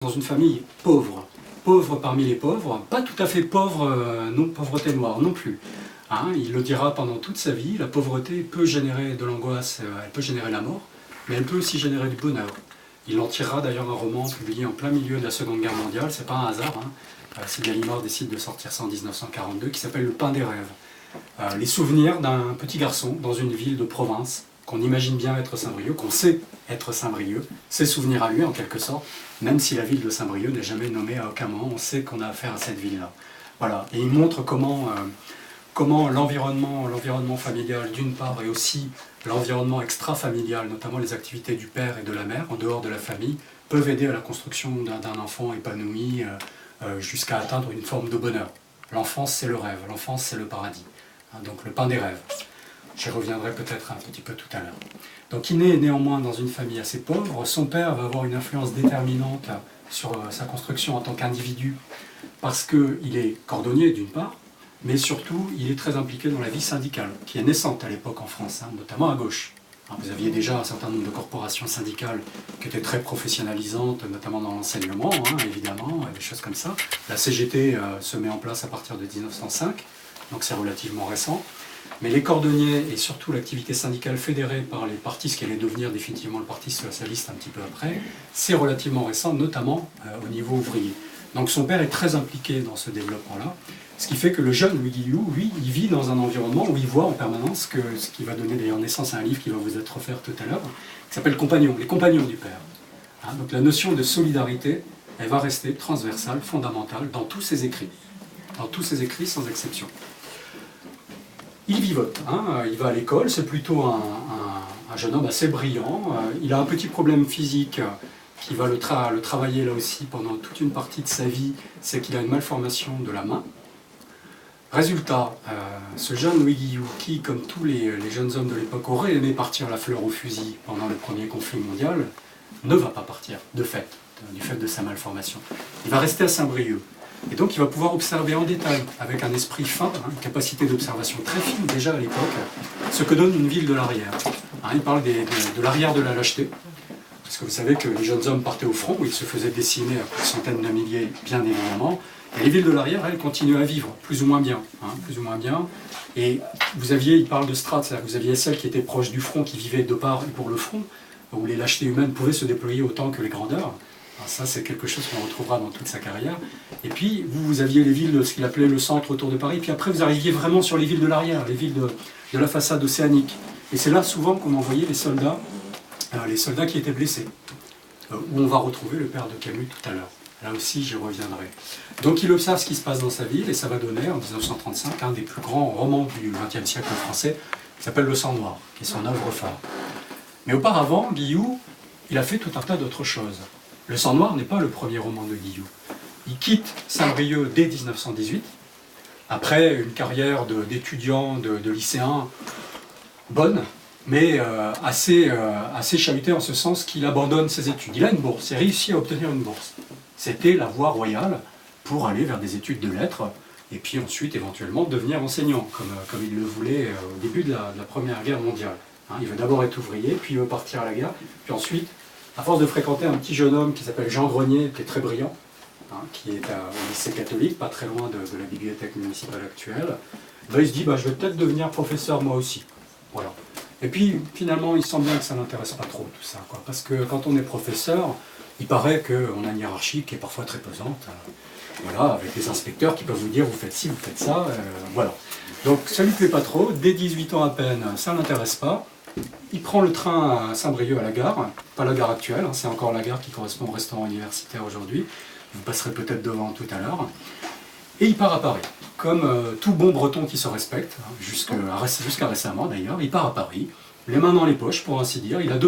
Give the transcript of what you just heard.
Dans une famille pauvre, pauvre parmi les pauvres, pas tout à fait pauvre, non pauvreté noire non plus. Hein, il le dira pendant toute sa vie, la pauvreté peut générer de l'angoisse, elle peut générer la mort, mais elle peut aussi générer du bonheur. Il en tirera d'ailleurs un roman publié en plein milieu de la Seconde Guerre mondiale, c'est pas un hasard, hein. Si Gallimard décide de sortir ça en 1942, qui s'appelle Le pain des rêves. Les souvenirs d'un petit garçon dans une ville de province, qu'on imagine bien être Saint-Brieuc, qu'on sait être Saint-Brieuc, ses souvenirs à lui en quelque sorte, même si la ville de Saint-Brieuc n'est jamais nommée à aucun moment, on sait qu'on a affaire à cette ville-là. Voilà. Et il montre comment l'environnement familial d'une part et aussi l'environnement extra-familial, notamment les activités du père et de la mère en dehors de la famille, peuvent aider à la construction d'un enfant épanoui jusqu'à atteindre une forme de bonheur. L'enfance c'est le rêve, l'enfance c'est le paradis. Donc le pain des rêves. J'y reviendrai peut-être un petit peu tout à l'heure. Donc il naît néanmoins dans une famille assez pauvre. Son père va avoir une influence déterminante sur sa construction en tant qu'individu parce qu'il est cordonnier d'une part, mais surtout il est très impliqué dans la vie syndicale, qui est naissante à l'époque en France, notamment à gauche. Vous aviez déjà un certain nombre de corporations syndicales qui étaient très professionnalisantes, notamment dans l'enseignement, évidemment, des choses comme ça. La CGT se met en place à partir de 1905, donc c'est relativement récent. Mais les cordonniers et surtout l'activité syndicale fédérée par les partis, ce qui allait devenir définitivement le Parti socialiste un petit peu après, c'est relativement récent, notamment au niveau ouvrier. Donc son père est très impliqué dans ce développement-là, ce qui fait que le jeune Louis Guillou, lui, il vit dans un environnement où il voit en permanence ce qui va donner d'ailleurs naissance à un livre qui va vous être offert tout à l'heure, qui s'appelle Compagnons, les compagnons du père. Donc la notion de solidarité, elle va rester transversale, fondamentale dans tous ses écrits sans exception. Il vivote, il va à l'école, c'est plutôt un jeune homme assez brillant, il a un petit problème physique qui va le travailler là aussi pendant toute une partie de sa vie, c'est qu'il a une malformation de la main. Résultat, ce jeune Louis Guillou, qui comme tous les jeunes hommes de l'époque aurait aimé partir la fleur au fusil pendant le premier conflit mondial, ne va pas partir, du fait de sa malformation. Il va rester à Saint-Brieuc. Et donc il va pouvoir observer en détail, avec un esprit fin, une capacité d'observation très fine déjà à l'époque, ce que donne une ville de l'arrière. Il parle de l'arrière de la lâcheté, parce que vous savez que les jeunes hommes partaient au front, où ils se faisaient décimer à centaines de milliers, bien évidemment, et les villes de l'arrière, elles, continuent à vivre, plus ou moins bien. Et il parle de strates, c'est-à-dire que vous aviez celles qui étaient proches du front, qui vivaient de part et pour le front, où les lâchetés humaines pouvaient se déployer autant que les grandeurs. Alors ça, c'est quelque chose qu'on retrouvera dans toute sa carrière. Et puis, vous aviez les villes de ce qu'il appelait le centre autour de Paris, puis après, vous arriviez vraiment sur les villes de l'arrière, les villes de la façade océanique. Et c'est là, souvent, qu'on envoyait les soldats qui étaient blessés, où on va retrouver le père de Camus tout à l'heure. Là aussi, j'y reviendrai. Donc, il observe ce qui se passe dans sa ville, et ça va donner, en 1935, un des plus grands romans du XXe siècle français, qui s'appelle Le Sang Noir, qui est son œuvre phare. Mais auparavant, Guillou, il a fait tout un tas d'autres choses. Le Sang Noir n'est pas le premier roman de Guillou. Il quitte Saint-Brieuc dès 1918, après une carrière d'étudiant, de lycéen bonne, mais assez chahutée en ce sens qu'il abandonne ses études. Il a une bourse, il réussit à obtenir une bourse. C'était la voie royale pour aller vers des études de lettres, et puis ensuite éventuellement devenir enseignant, comme il le voulait au début de la Première Guerre mondiale. Il veut d'abord être ouvrier, puis il veut partir à la guerre, puis ensuite, à force de fréquenter un petit jeune homme qui s'appelle Jean Grenier, qui est très brillant, qui est au lycée catholique, pas très loin de la bibliothèque municipale actuelle, il se dit je vais peut-être devenir professeur moi aussi. Voilà. Et puis finalement il sent bien que ça ne l'intéresse pas trop tout ça, parce que quand on est professeur, il paraît qu'on a une hiérarchie qui est parfois très pesante, avec des inspecteurs qui peuvent vous dire vous faites ci, vous faites ça, voilà. Donc ça ne lui plaît pas trop, dès 18 ans à peine, ça ne l'intéresse pas. Il prend le train à Saint-Brieuc à la gare, pas la gare actuelle, c'est encore la gare qui correspond au restaurant universitaire aujourd'hui, vous passerez peut-être devant tout à l'heure, et il part à Paris, comme tout bon breton qui se respecte, jusqu'à récemment d'ailleurs, il part à Paris, les mains dans les poches pour ainsi dire, il a deux